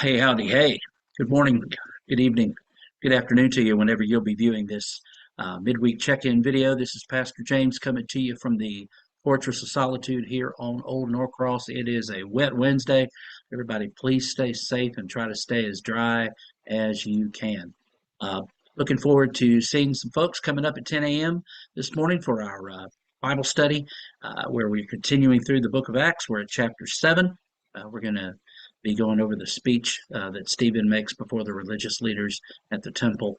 Hey, howdy, hey. Good morning, good evening, good afternoon to you whenever you'll be viewing this midweek check-in video. This is Pastor James coming to you from the Fortress of Solitude here on Old Norcross. It is a wet Wednesday. Everybody, please stay safe and try to stay as dry as you can. Uh, Looking forward to seeing some folks coming up at 10 a.m. this morning for our Bible study, where we're continuing through the book of Acts. We're at chapter 7. We're going to be going over the speech that Stephen makes before the religious leaders at the temple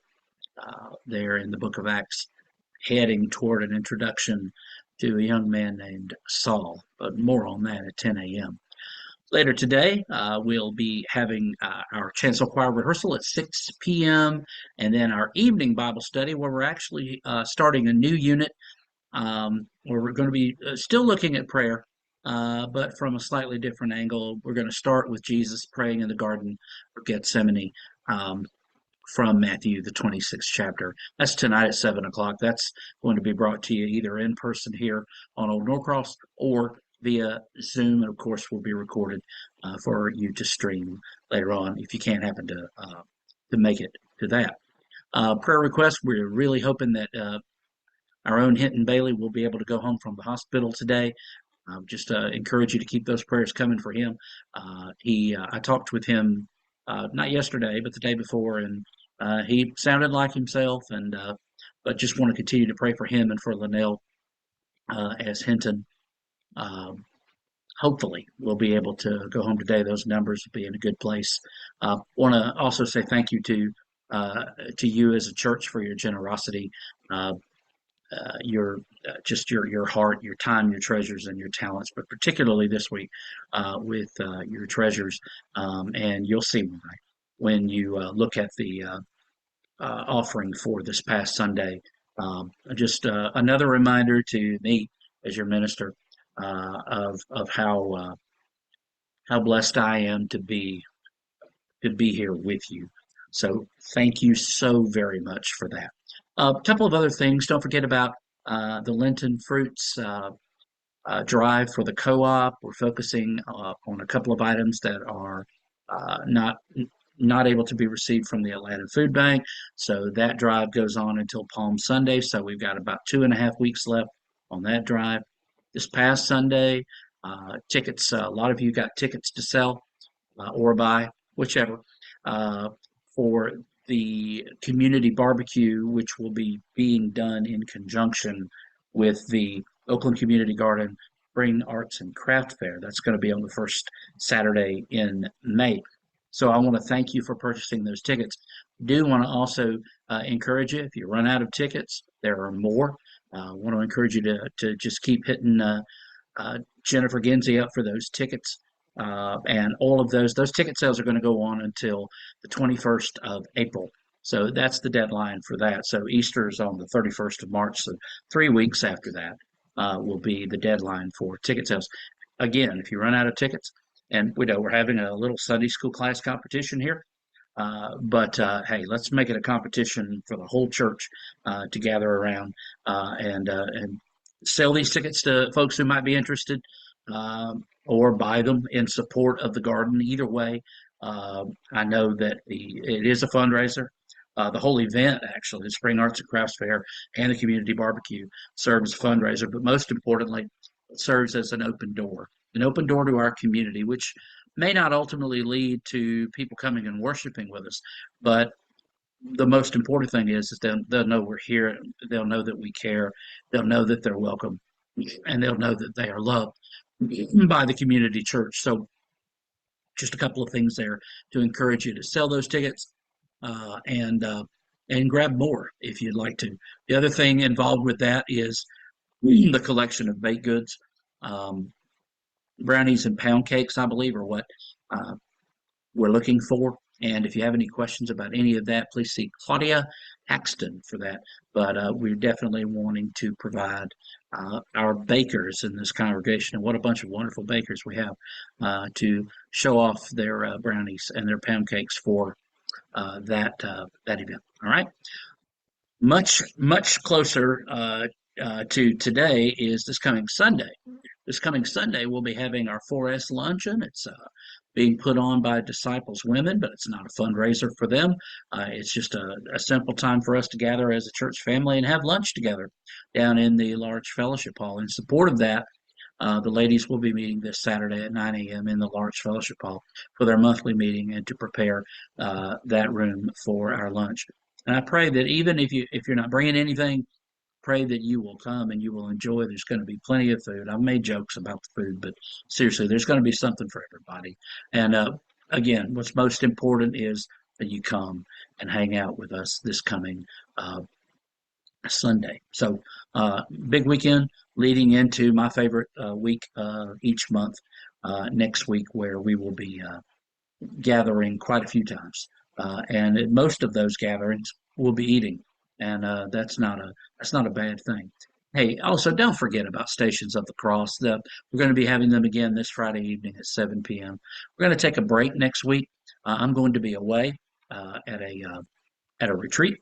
there in the book of Acts, heading toward an introduction to a young man named Saul. But more on that at 10 a.m. Later today, we'll be having our chancel choir rehearsal at 6 p.m. and then our evening Bible study where we're actually starting a new unit where we're going to be still looking at prayer, but from a slightly different angle. We're going to start with Jesus praying in the Garden of Gethsemane um, from Matthew, the 26th chapter. That's tonight at 7 o'clock. That's going to be brought to you either in person here on Old Norcross or via Zoom, and of course will be recorded for you to stream later on if you can't happen to make it to that. Prayer request, we're really hoping that our own Hinton Bailey will be able to go home from the hospital today. Just encourage you to keep those prayers coming for him. I talked with him not yesterday, but the day before, and he sounded like himself. And but just want to continue to pray for him and for Linnell as Hinton. Hopefully, we'll be able to go home today. Those numbers will be in a good place. Want to also say thank you to you as a church for your generosity. Your just your heart, your time, your treasures, and your talents, but particularly this week with your treasures. And you'll see why when you look at the offering for this past Sunday. Just another reminder to me as your minister of how blessed I am to be here with you. So thank you so very much for that. A couple of other things. Don't forget about the Lenten Fruits drive for the co-op. We're focusing on a couple of items that are not able to be received from the Atlanta Food Bank. So that drive goes on until Palm Sunday. So we've got about 2.5 weeks left on that drive. This past Sunday, tickets. A lot of you got tickets to sell or buy, whichever, for the community barbecue, which will be being done in conjunction with the Oakland Community Garden Spring Arts and Craft Fair. That's going to be on the first Saturday in May. So I want to thank you for purchasing those tickets. Do want to also encourage you, if you run out of tickets, there are more. I want to encourage you to just keep hitting Jennifer Ginsey up for those tickets. And all of those ticket sales are going to go on until the 21st of April. So that's the deadline for that. So Easter is on the 31st of March. So 3 weeks after that will be the deadline for ticket sales. Again, if you run out of tickets, and we know we're having a little Sunday school class competition here, but hey, let's make it a competition for the whole church to gather around and sell these tickets to folks who might be interested, or buy them in support of the garden. Either way, I know that it is a fundraiser. The whole event, actually, the Spring Arts and Crafts Fair and the community barbecue, serves as a fundraiser, but most importantly, it serves as an open door to our community, which may not ultimately lead to people coming and worshiping with us, but the most important thing is they'll know we're here. They'll know that we care. They'll know that they're welcome, and they'll know that they are loved by the community church. So just a couple of things there to encourage you to sell those tickets and grab more if you'd like to. The other thing involved with that is the collection of baked goods. Brownies and pound cakes, I believe, are what uh, we're looking for. And if you have any questions about any of that, please see Claudia Axton for that. But we're definitely wanting to provide our bakers in this congregation, and what a bunch of wonderful bakers we have, to show off their brownies and their pound cakes for that event. All right. Much closer to today is this coming Sunday. This coming Sunday, we'll be having our 4S luncheon. It's being put on by Disciples Women, but it's not a fundraiser for them. It's just a simple time for us to gather as a church family and have lunch together down in the large fellowship hall. In support of that, the ladies will be meeting this Saturday at 9 a.m. in the large fellowship hall for their monthly meeting and to prepare that room for our lunch. And I pray that even if you're not bringing anything, pray that you will come and you will enjoy. There's going to be plenty of food. I've made jokes about the food, but seriously, there's going to be something for everybody. And again, what's most important is that you come and hang out with us this coming uh, Sunday. So, big weekend leading into my favorite week each month next week, where we will be gathering quite a few times, and at most of those gatherings we'll be eating, and that's not a bad thing. Hey, also don't forget about Stations of the Cross. We're going to be having them again this Friday evening at 7 p.m. We're going to take a break next week. I'm going to be away at a retreat,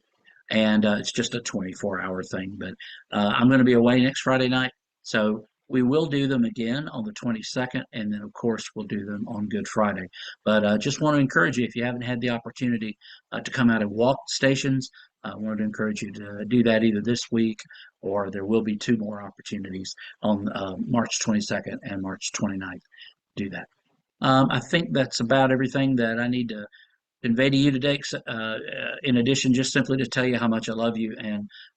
and it's just a 24-hour thing. But I'm going to be away next Friday night, so we will do them again on the 22nd, and then of course we'll do them on Good Friday. But just want to encourage you, if you haven't had the opportunity to come out and walk stations, I wanted to encourage you to do that either this week, or there will be two more opportunities on March 22nd and March 29th. Do that. I think that's about everything that I need to convey to you today. In addition, just simply to tell you how much I love you,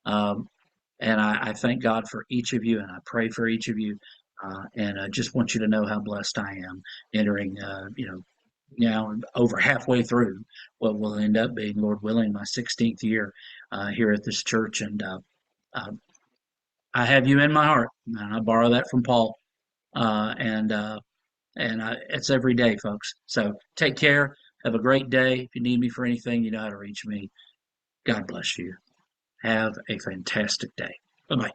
um, and I thank God for each of you, and I pray for each of you, and I just want you to know how blessed I am entering, now over halfway through what will end up being, Lord willing, my 16th year here at this church, and uh, I have you in my heart, and I borrow that from Paul, and it's every day, folks. So take care. Have a great day. If you need me for anything, you know how to reach me. God bless you. Have a fantastic day. Bye bye.